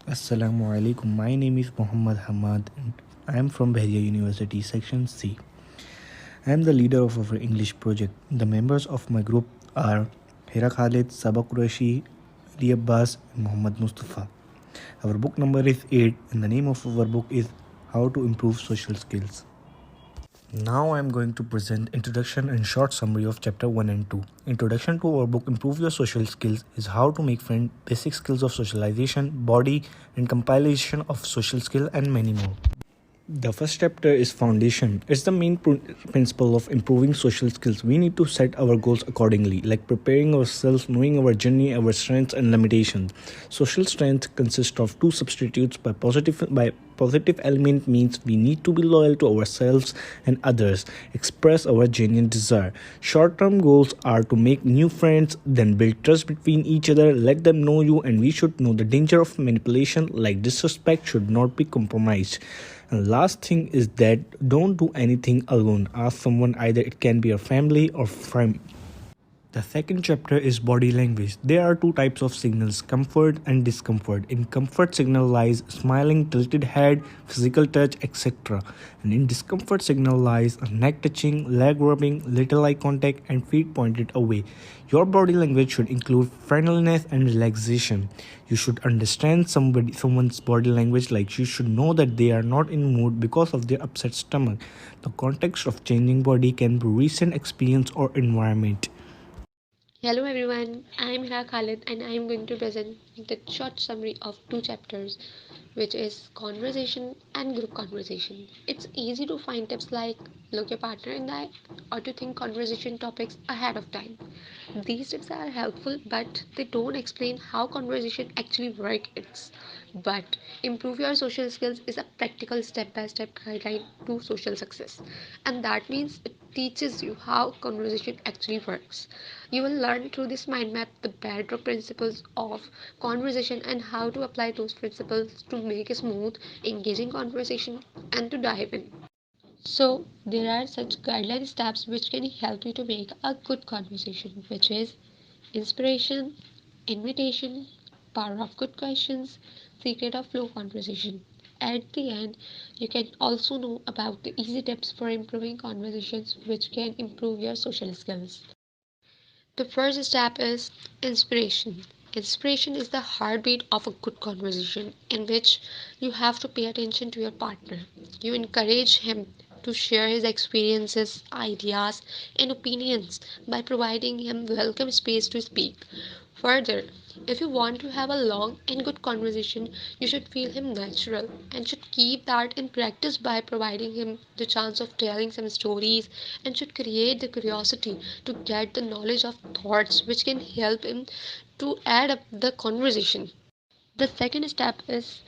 Assalamu alaikum. My name is Muhammad Hamad and I am from Bahia University, Section C. I am the leader of our English project. The members of my group are Hira Khalid, Sabah Qureshi, Ali Abbas, and Muhammad Mustafa. Our book number is 8 and the name of our book is How to Improve Social Skills. Now I am going to present introduction and short summary of chapter 1 and 2. Introduction to our book Improve Your Social Skills is how to make friends, basic skills of socialization, body and compilation of social skill and many more. The first chapter is foundation. It's the main principle of improving social skills. We need to set our goals accordingly, like preparing ourselves, knowing our journey, our strengths and limitations. Social strength consists of two substitutes by positive element means we need to be loyal to ourselves and others, express our genuine desire. Short-term goals are to make new friends, then build trust between each other, let them know you, and we should know the danger of manipulation, like disrespect should not be compromised. And last thing is that don't do anything alone. Ask someone, either it can be a family or friend. The second chapter is body language. There are two types of signals, comfort and discomfort. In comfort signal lies smiling, tilted head, physical touch, etc. And in discomfort signal lies a neck touching, leg rubbing, little eye contact and feet pointed away. Your body language should include friendliness and relaxation. You should understand someone's body language, like you should know that they are not in mood because of their upset stomach. The context of changing body can be recent experience or environment. Hello everyone, I am Hira Khalid and I am going to present the short summary of two chapters, which is conversation and group conversation. It's easy to find tips like look your partner in the eye or to think conversation topics ahead of time. These tips are helpful, but they don't explain how conversation actually works. But improve your social skills is a practical step-by-step guideline to social success, and that means it teaches you how conversation actually works. You will learn through this mind map the bedrock principles of conversation and how to apply those principles to make a smooth, engaging conversation and to dive in. So, there are such guideline steps which can help you to make a good conversation, which is inspiration, invitation, power of good questions, secret of flow conversation. At the end, you can also know about the easy tips for improving conversations which can improve your social skills. The first step is inspiration. Inspiration is the heartbeat of a good conversation in which you have to pay attention to your partner. You encourage him to share his experiences, ideas, and opinions by providing him welcome space to speak. Further, if you want to have a long and good conversation, you should feel him natural and should keep that in practice by providing him the chance of telling some stories and should create the curiosity to get the knowledge of thoughts which can help him to add up the conversation. The second step is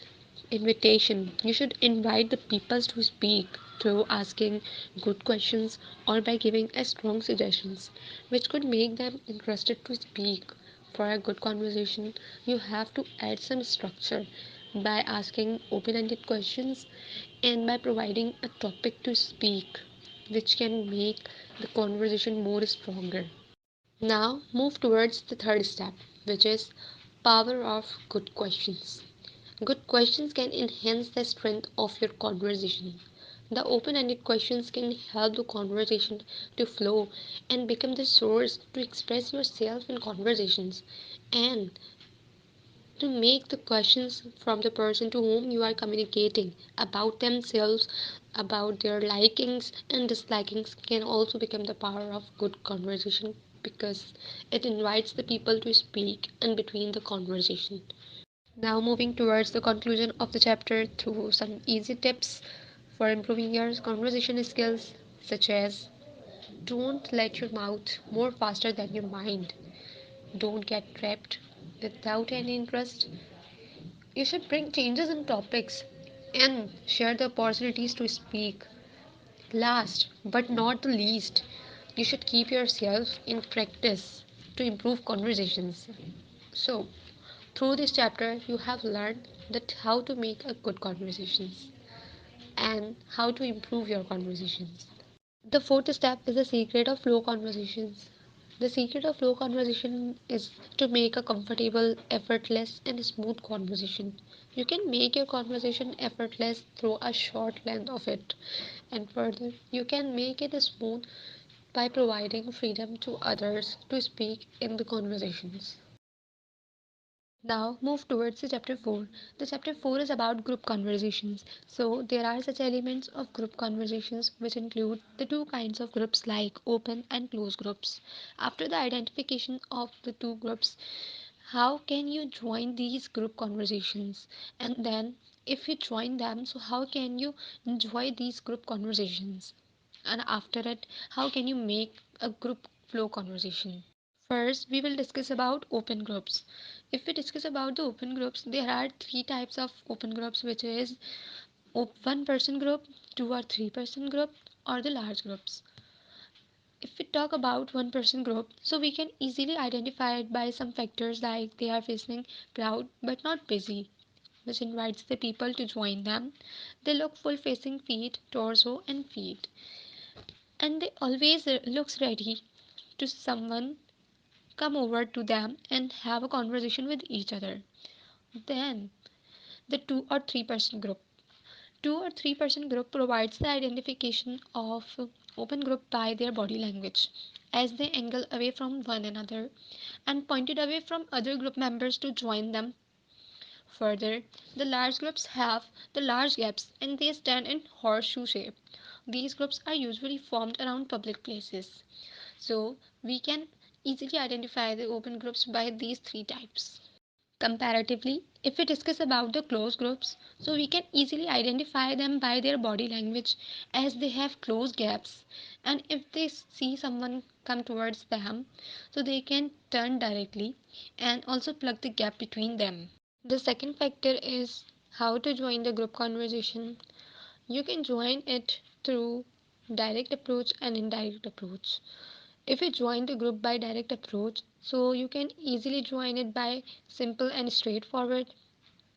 invitation. You should invite the people to speak through asking good questions or by giving a strong suggestions which could make them interested to speak. For a good conversation, you have to add some structure by asking open-ended questions and by providing a topic to speak which can make the conversation more stronger. Now move towards the third step, which is power of good questions. Good questions can enhance the strength of your conversation. The open ended questions can help the conversation to flow and become the source to express yourself in conversations and to make the questions from the person to whom you are communicating about themselves, about their likings and dislikings can also become the power of good conversation because it invites the people to speak in between the conversation. Now, moving towards the conclusion of the chapter through some easy tips for improving your conversation skills, such as don't let your mouth move faster than your mind, don't get trapped without any interest. You should bring changes in topics and share the opportunities to speak. Last but not the least, you should keep yourself in practice to improve conversations. So, through this chapter, you have learned that how to make a good conversations and how to improve your conversations. The fourth step is the secret of flow conversations. The secret of flow conversation is to make a comfortable, effortless, and smooth conversation. You can make your conversation effortless through a short length of it, and further, you can make it smooth by providing freedom to others to speak in the conversations. Now move towards the chapter 4. The chapter 4 is about group conversations. So there are such elements of group conversations which include the two kinds of groups like open and closed groups. After the identification of the two groups, how can you join these group conversations? And then if you join them, so how can you enjoy these group conversations? And after it, how can you make a group flow conversation? First, we will discuss about open groups. If we discuss about the open groups, there are three types of open groups, which is one person group, two or three person group, or the large groups. If we talk about one person group, so we can easily identify it by some factors like they are facing crowd but not busy, which invites the people to join them. They look full facing feet, torso, and feet, and they always looks ready to someone come over to them and have a conversation with each other. Then the 2 or 3% group. 2 or 3% group provides the identification of open group by their body language as they angle away from one another and pointed away from other group members to join them. Further, the large groups have the large gaps and they stand in horseshoe shape. These groups are usually formed around public places. So we can easily identify the open groups by these three types. Comparatively, if we discuss about the closed groups, so we can easily identify them by their body language as they have close gaps, and if they see someone come towards them, so they can turn directly and also plug the gap between them. The second factor is how to join the group conversation. You can join it through direct approach and indirect approach. If you join the group by direct approach, so you can easily join it by simple and straightforward,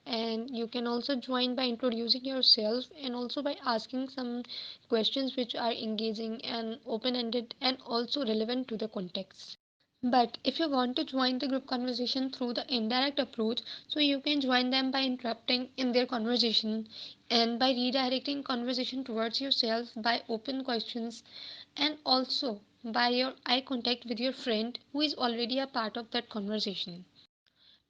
and you can also join by introducing yourself and also by asking some questions which are engaging and open ended and also relevant to the context. But if you want to join the group conversation through the indirect approach, so you can join them by interrupting in their conversation and by redirecting conversation towards yourself by open questions and also by your eye contact with your friend who is already a part of that conversation.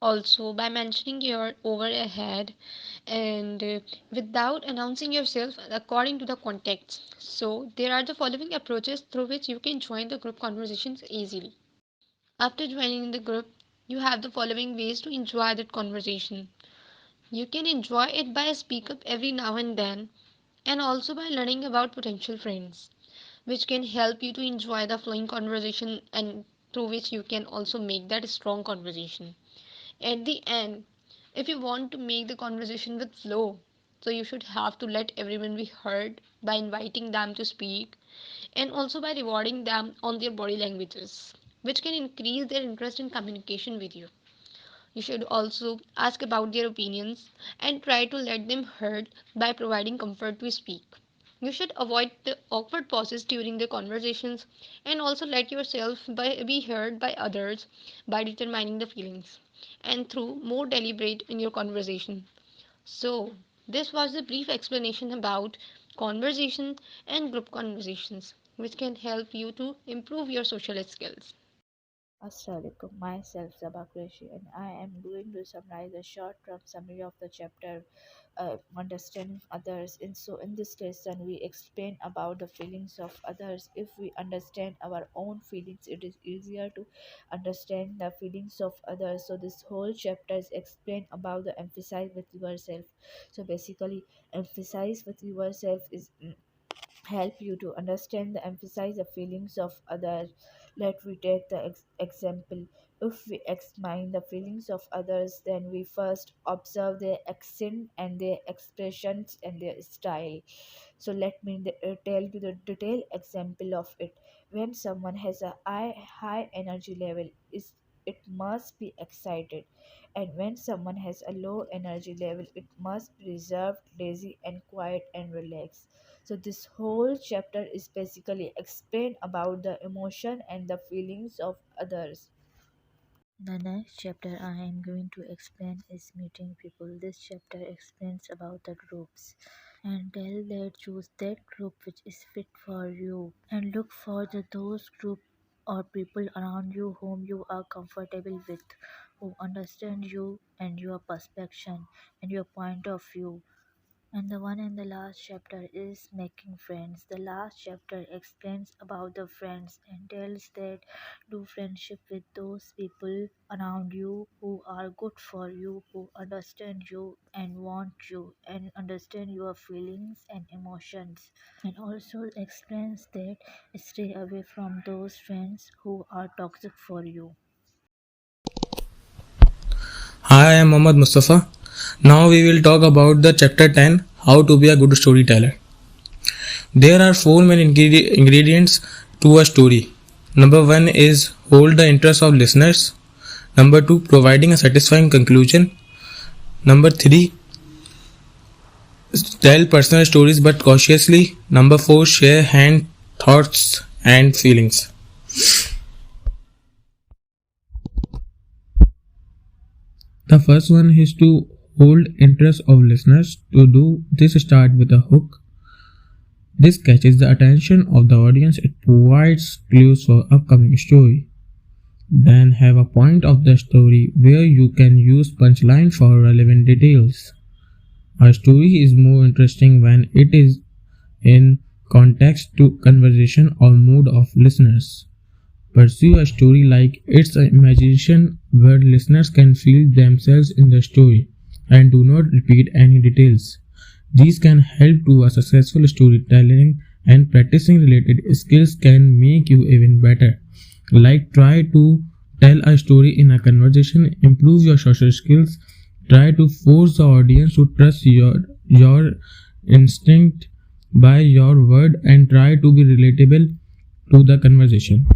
Also by mentioning your over ahead and without announcing yourself according to the context. So there are the following approaches through which you can join the group conversations easily. After joining the group, you have the following ways to enjoy that conversation. You can enjoy it by speak up every now and then and also by learning about potential friends, which can help you to enjoy the flowing conversation and through which you can also make that strong conversation. At the end, if you want to make the conversation with flow, so you should have to let everyone be heard by inviting them to speak and also by rewarding them on their body languages, which can increase their interest in communication with you. You should also ask about their opinions and try to let them heard by providing comfort to speak. You should avoid the awkward pauses during the conversations and also let yourself be heard by others by determining the feelings and through more deliberate in your conversation. So, this was the brief explanation about conversation and group conversations, which can help you to improve your social skills. Assalamualaikum, myself Sabah Qureshi, and I am going to summarize a short term summary of the chapter understanding others. And so, in this lesson, we explain about the feelings of others. If we understand our own feelings, it is easier to understand the feelings of others. So, this whole chapter is explained about the emphasize with yourself. So, basically, emphasize with yourself is help you to understand the emphasize the feelings of others. Let we take the example. If we examine the feelings of others, then we first observe their accent and their expressions and their style. So let me tell you the detailed example of it. When someone has a high energy level, is it must be excited. And when someone has a low energy level, it must be reserved, lazy, and quiet and relaxed. So this whole chapter is basically explain about the emotion and the feelings of others. The next chapter I am going to explain is meeting people. This chapter explains about the groups and tell that choose that group which is fit for you and look for those group or people around you whom you are comfortable with, who understand you and your perspective and your point of view. And the one in the last chapter is making friends. The last chapter explains about the friends and tells that do friendship with those people around you who are good for you, who understand you and want you and understand your feelings and emotions. And also explains that stay away from those friends who are toxic for you. Hi, I am Mohammad Mustafa. Now we will talk about the chapter 10, How to be a good storyteller. There are four main ingredients to a story. Number 1 is hold the interest of listeners. Number 2, providing a satisfying conclusion. Number 3, tell personal stories but cautiously. Number 4, share hand thoughts and feelings. The first one is to hold interest of listeners. To do this, start with a hook. This catches the attention of the audience. It provides clues for upcoming story. Then have a point of the story where you can use punchline for relevant details. A story is more interesting when it is in context to conversation or mood of listeners. Pursue a story like it's an imagination where listeners can feel themselves in the story and do not repeat any details. These can help to a successful storytelling, and practicing related skills can make you even better. Like try to tell a story in a conversation, improve your social skills, try to force the audience to trust your instinct by your word and try to be relatable to the conversation.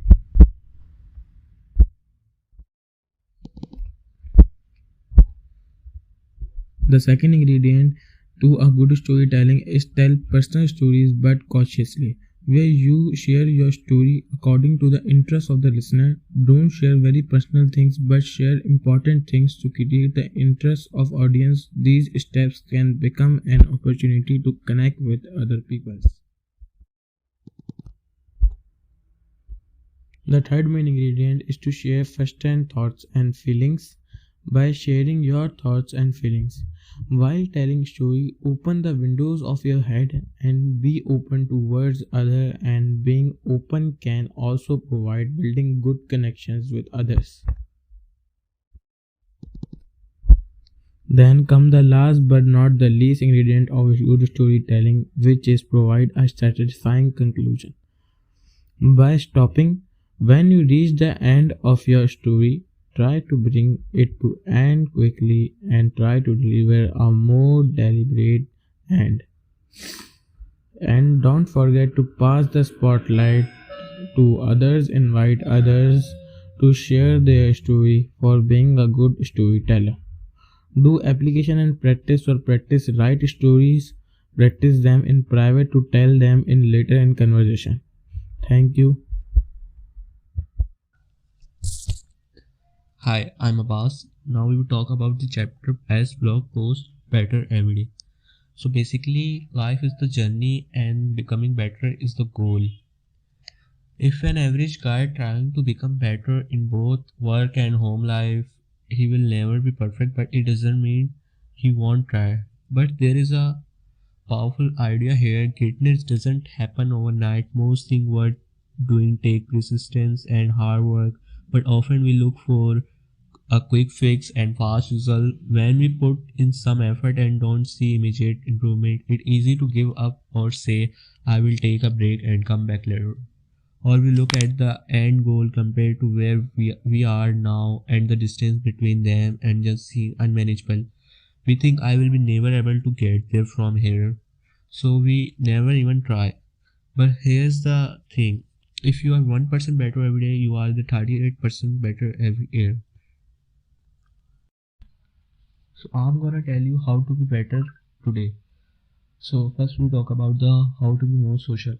The second ingredient to a good storytelling is tell personal stories but cautiously, where you share your story according to the interest of the listener. Don't share very personal things but share important things to create the interest of audience. These steps can become an opportunity to connect with other people. The third main ingredient is to share first-hand thoughts and feelings. By sharing your thoughts and feelings while telling story, open the windows of your head and be open to words other, and being open can also provide building good connections with others. Then come the last but not the least ingredient of good storytelling, which is provide a satisfying conclusion. By stopping when you reach the end of your story, try to bring it to end quickly and try to deliver a more deliberate end. And don't forget to pass the spotlight to others, invite others to share their story for being a good storyteller. Do application and practice or practice write stories, practice them in private to tell them in later in conversation. Thank you. Hi, I'm Abbas. Now we will talk about the chapter Best Blog Post Better Every Day. So basically, life is the journey and becoming better is the goal. If an average guy trying to become better in both work and home life, he will never be perfect, but it doesn't mean he won't try. But there is a powerful idea here. Greatness doesn't happen overnight. Most things worth doing take persistence and hard work, but often we look for a quick fix and fast result. When we put in some effort and don't see immediate improvement, it's easy to give up or say, I will take a break and come back later. Or we look at the end goal compared to where we are now and the distance between them and just seem unmanageable. We think I will be never able to get there from here. So we never even try. But here's the thing. If you are 1% better every day, you are the 38% better every year. So I'm gonna tell you how to be better today. So first we talk about the how to be more social.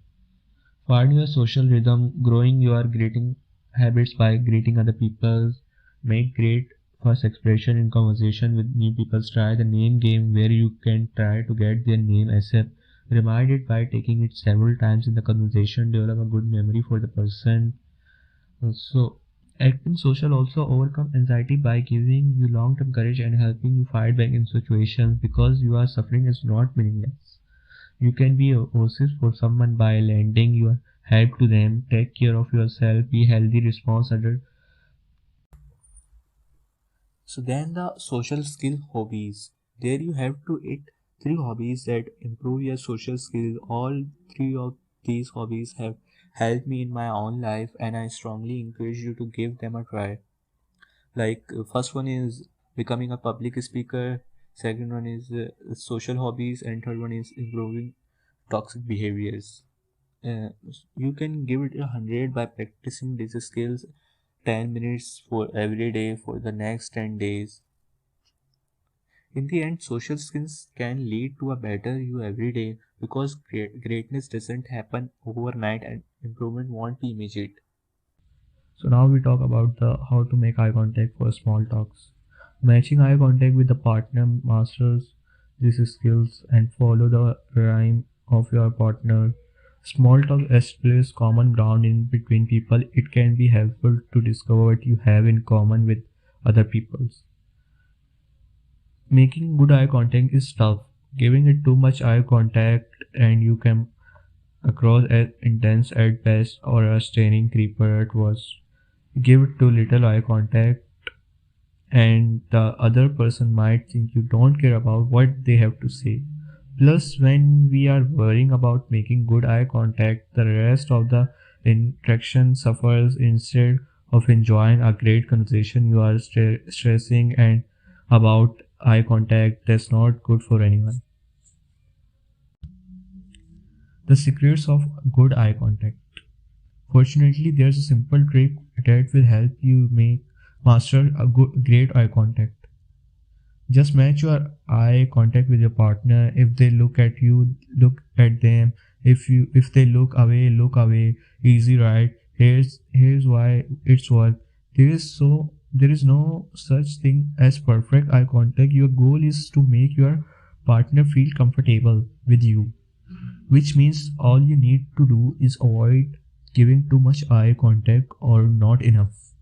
Find your social rhythm, growing your greeting habits by greeting other people. Make great first expression in conversation with new people. Try the name game where you can try to get their name ASAP. Remind it by taking it several times in the conversation. Develop a good memory for the person. So, acting social also overcome anxiety by giving you long-term courage and helping you fight back in situations because you are suffering is not meaningless. You can be a oasis for someone by lending your help to them. Take care of yourself. Be healthy. Response other. So then the social skill hobbies. There you have to it three hobbies that improve your social skills. All three of these hobbies have helped me in my own life and I strongly encourage you to give them a try. Like first one is becoming a public speaker, second one is social hobbies, and third one is improving toxic behaviors. uh, you can give it 100 by practicing these skills 10 minutes for every day for the next 10 days. In the end, social skills can lead to a better you every day because greatness doesn't happen overnight and improvement won't be immediate. So now we talk about the how to make eye contact for small talks. Matching eye contact with the partner masters these skills and follow the rhyme of your partner. Small talk establishes common ground in between people. It can be helpful to discover what you have in common with other people. Making good eye contact is tough. Giving it too much eye contact and you come across as intense at best or a straining creeper at worst. Give it too little eye contact and the other person might think you don't care about what they have to say. Plus, when we are worrying about making good eye contact, the rest of the interaction suffers. Instead of enjoying a great conversation, you are stressing and about eye contact. That's not good for anyone. The secrets of good eye contact. Fortunately, there's a simple trick that will help you make master a great eye contact. Just match your eye contact with your partner. If they look at you, look at them. If they look away. Easy, right? Here's why it's work. There is no such thing as perfect eye contact. Your goal is to make your partner feel comfortable with you, which means all you need to do is avoid giving too much eye contact or not enough.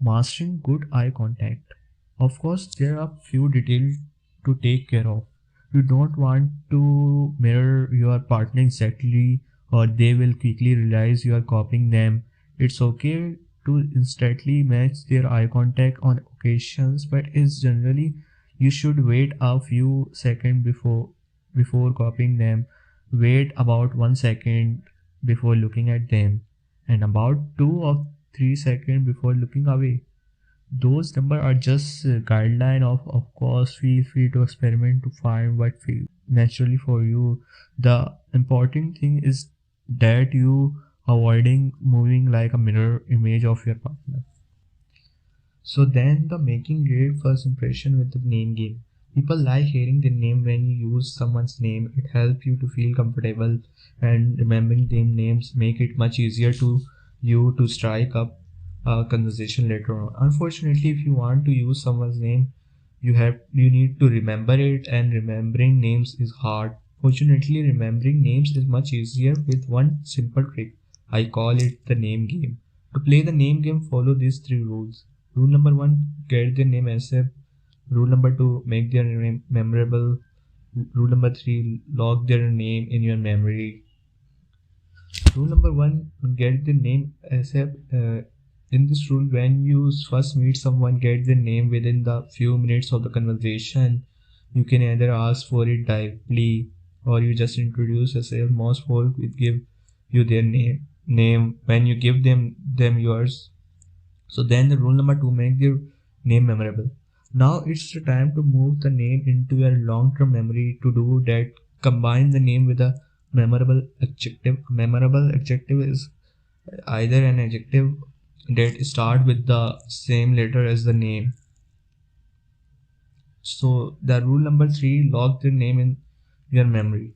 Mastering good eye contact. Of course, there are few details to take care of. You don't want to mirror your partner exactly, or they will quickly realize you are copying them. It's okay to instantly match their eye contact on occasions, but it's generally you should wait a few seconds before copying them. Wait about 1 second before looking at them, and about 2 or 3 seconds before looking away. Those numbers are just guideline. Of course, feel free to experiment to find what feels naturally for you. The important thing is that you avoiding moving like a mirror image of your partner. So then the making great first impression with the name game. People like hearing the name when you use someone's name. It helps you to feel comfortable and remembering them names make it much easier to you to strike up a conversation later on. Unfortunately, if you want to use someone's name, you need to remember it and remembering names is hard. Fortunately, remembering names is much easier with one simple trick. I call it the name game. To play the name game, follow these three rules. Rule number one, get their name ASAP. Rule number two, make their name memorable. Rule number three, log their name in your memory. Rule number one, get the name ASAP. In this rule, when you first meet someone, get their name within the few minutes of the conversation. You can either ask for it directly or you just introduce yourself. Most folk will give you their name when you give them yours. So then the rule number two, make their name memorable. Now it's the time to move the name into your long-term memory. To do that, combine the name with a Memorable adjective. Memorable adjective is either an adjective that start with the same letter as the name. So the rule number 3, lock the name in your memory.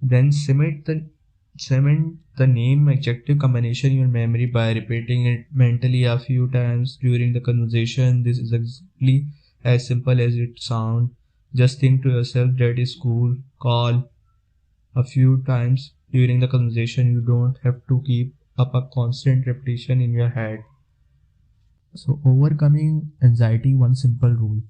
Then cement the name adjective combination in your memory by repeating it mentally a few times during the conversation. This is exactly as simple as it sounds. Just think to yourself that is cool. Call a few times during the conversation. You don't have to keep up a constant repetition in your head. So, overcoming anxiety, one simple rule.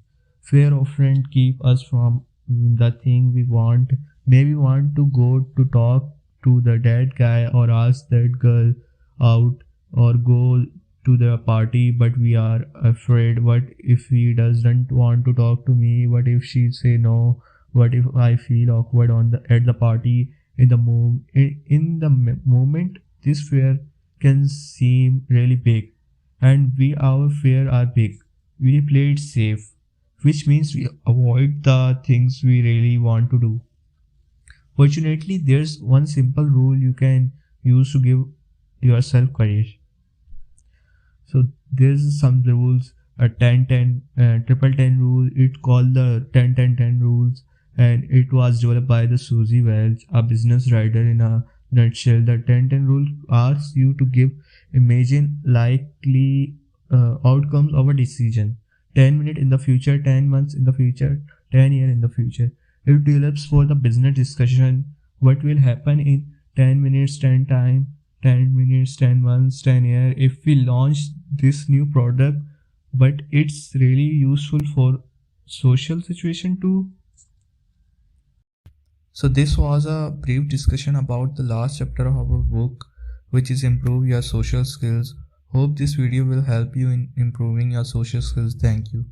Fear often keep us from the thing we want. Maybe want to go to talk to the dead guy or ask that girl out or go to the party, but we are afraid. What if he doesn't want to talk to me? What if she say no? What if I feel awkward at the party? In the moment, this fear can seem really big, and we our fear are big. We play it safe, which means we avoid the things we really want to do. Fortunately, there's one simple rule you can use to give yourself courage. So there's some rules, a 10-10, triple 10 rule. It called the 10-10-10 rules, and it was developed by the Susie Welch, a business writer in a nutshell. The 10-10 rule asks you to imagine likely outcomes of a decision. 10 minutes in the future, 10 months in the future, 10 years in the future. It develops for the business discussion what will happen in 10 minutes, 10 time, 10 minutes, 10 months, 10 years if we launch this new product, but it's really useful for social situation too. So this was a brief discussion about the last chapter of our book, which is improve your social skills. Hope this video will help you in improving your social skills. Thank you.